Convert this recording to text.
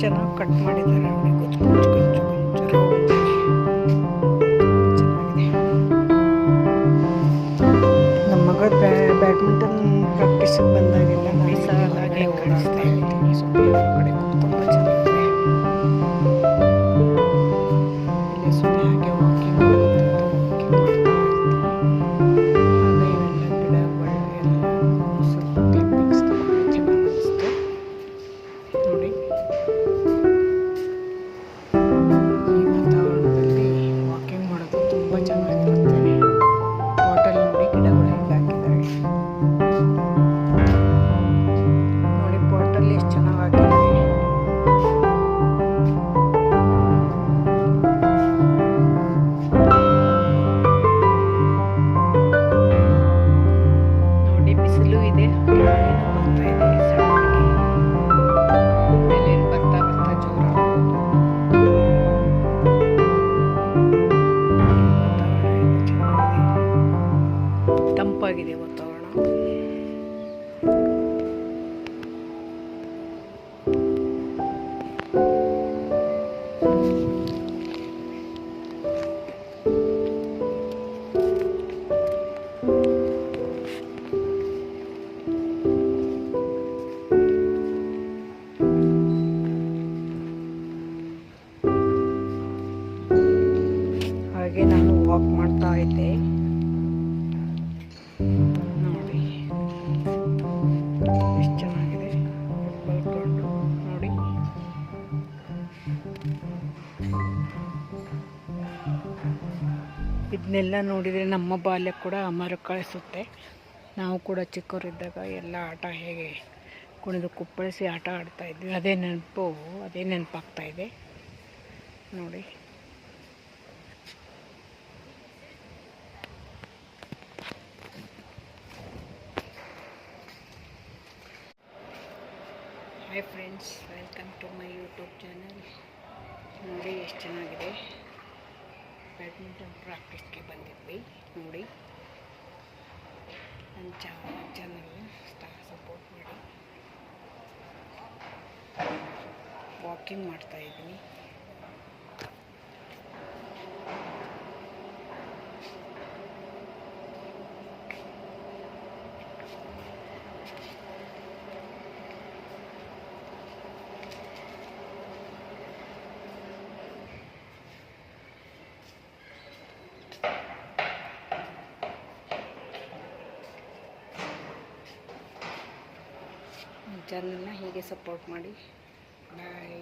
ಚೆನ್ನಾಗಿ ಕಟ್ ಮಾಡಿದ್ದಾರೆ ನೋಡಿ, ಕೊಂಚ ಕೊಂಚ ಕೊಂಚ ರೌಂಡ್ ಚೆನ್ನಾಗಿದೆ. ನಮ್ಮ ಮಗ ಬ್ಯಾಡ್ಮಿಂಟನ್ ಪ್ರಾಕ್ಟೀಸಿಗೆ ಬಂದಾಗೆಲ್ಲ ನಾನು ಸಾಲಾಗಿ ಕಾಣಿಸ್ತಾ ಇರ್ತೀನಿ. ಸುಮ್ಮನೆ ಕಡೆ ತುಂಬ ಚೆನ್ನಾಗಿದೆ. ಇಲ್ಲಿ ಸುಮ್ಮನೆ ಹಾಗೆ ವಾಕಿಂಗ್ ಹೋಗುತ್ತಿತ್ತು, ವಾಕಿಂಗ್ ಮಾಡ್ತಾ ಇರ್ತೀನಿ. ಆಗ ಇವೆಲ್ಲ ಗಿಡಗಳು ಎಲ್ಲ ಸ್ವಲ್ಪ ಕ್ಲಿಪ್ಪಿಂಗ್ಸ್ ತಗೊಂಡು ಚೆನ್ನಾಗಿ ಅನಿಸ್ತು ನೋಡಿ. ಈ ವಾತಾವರಣದಲ್ಲಿ ವಾಕಿಂಗ್ ಮಾಡೋದು ತುಂಬ ಚೆನ್ನಾಗಿರುತ್ತೆ. ಬಾಟಲ್ ನೋಡಿ ಗಿಡಗಳು ಹೆಂಗೆ ಹಾಕಿದ್ದಾರೆ ನೋಡಿ, ಬಾಟಲ್ ಎಷ್ಟು ಚೆನ್ನಾಗಿ ಹಾಕಿದ್ದಾರೆ. ನೋಡಿ ಬಿಸಿಲು ಇದೆ, ಮಳೆನೂ ಬರ್ತಾ ಇದೆ ಸಣ್ಣಗೆ. ಮೇಲೇನು ಬರ್ತಾ ಬರ್ತಾ ಜೋರಾಗ್ಬೋದು. ವಾತಾವರಣ ಎಲ್ಲ ಚೆನ್ನಾಗಿದೆ, ತಂಪಾಗಿದೆ ವಾತಾವರಣ. ಹಾಗೆ ನಾನು ವಾಕ್ ಮಾಡ್ತಾ ಇದ್ದೆ ನೋಡಿ, ಎಷ್ಟು ಚೆನ್ನಾಗಿದೆ ಬಲ್ಕೊಂಡು ನೋಡಿ. ಇದನ್ನೆಲ್ಲ ನೋಡಿದರೆ ನಮ್ಮ ಬಾಲ್ಯ ಕೂಡ ಮರುಕಳಿಸುತ್ತೆ. ನಾವು ಕೂಡ ಚಿಕ್ಕವರಿದ್ದಾಗ ಎಲ್ಲ ಆಟ ಹೇಗೆ ಕುಣಿದು ಕುಪ್ಪಳಿಸಿ ಆಟ ಆಡ್ತಾ ಇದ್ವಿ, ಅದೇ ನೆನಪಾಗ್ತಾ ಇದೆ ನೋಡಿ. Hi friends, welcome to my YouTube channel. ನೋಡಿ ಎಷ್ಟು ಚೆನ್ನಾಗಿದೆ. ಬ್ಯಾಡ್ಮಿಂಟನ್ ಪ್ರಾಕ್ಟೀಸ್ಗೆ ಬಂದಿದ್ವಿ ನೋಡಿ. ನನ್ನ ಚಾನಲ್ ಸಪೋರ್ಟ್ ಮಾಡಿ. ವಾಕಿಂಗ್ ಮಾಡ್ತಾ ಇದ್ದೀನಿ. ಚಾನಲ್ನ ಹೀಗೆ ಸಪೋರ್ಟ್ ಮಾಡಿ. ಬಾಯ್.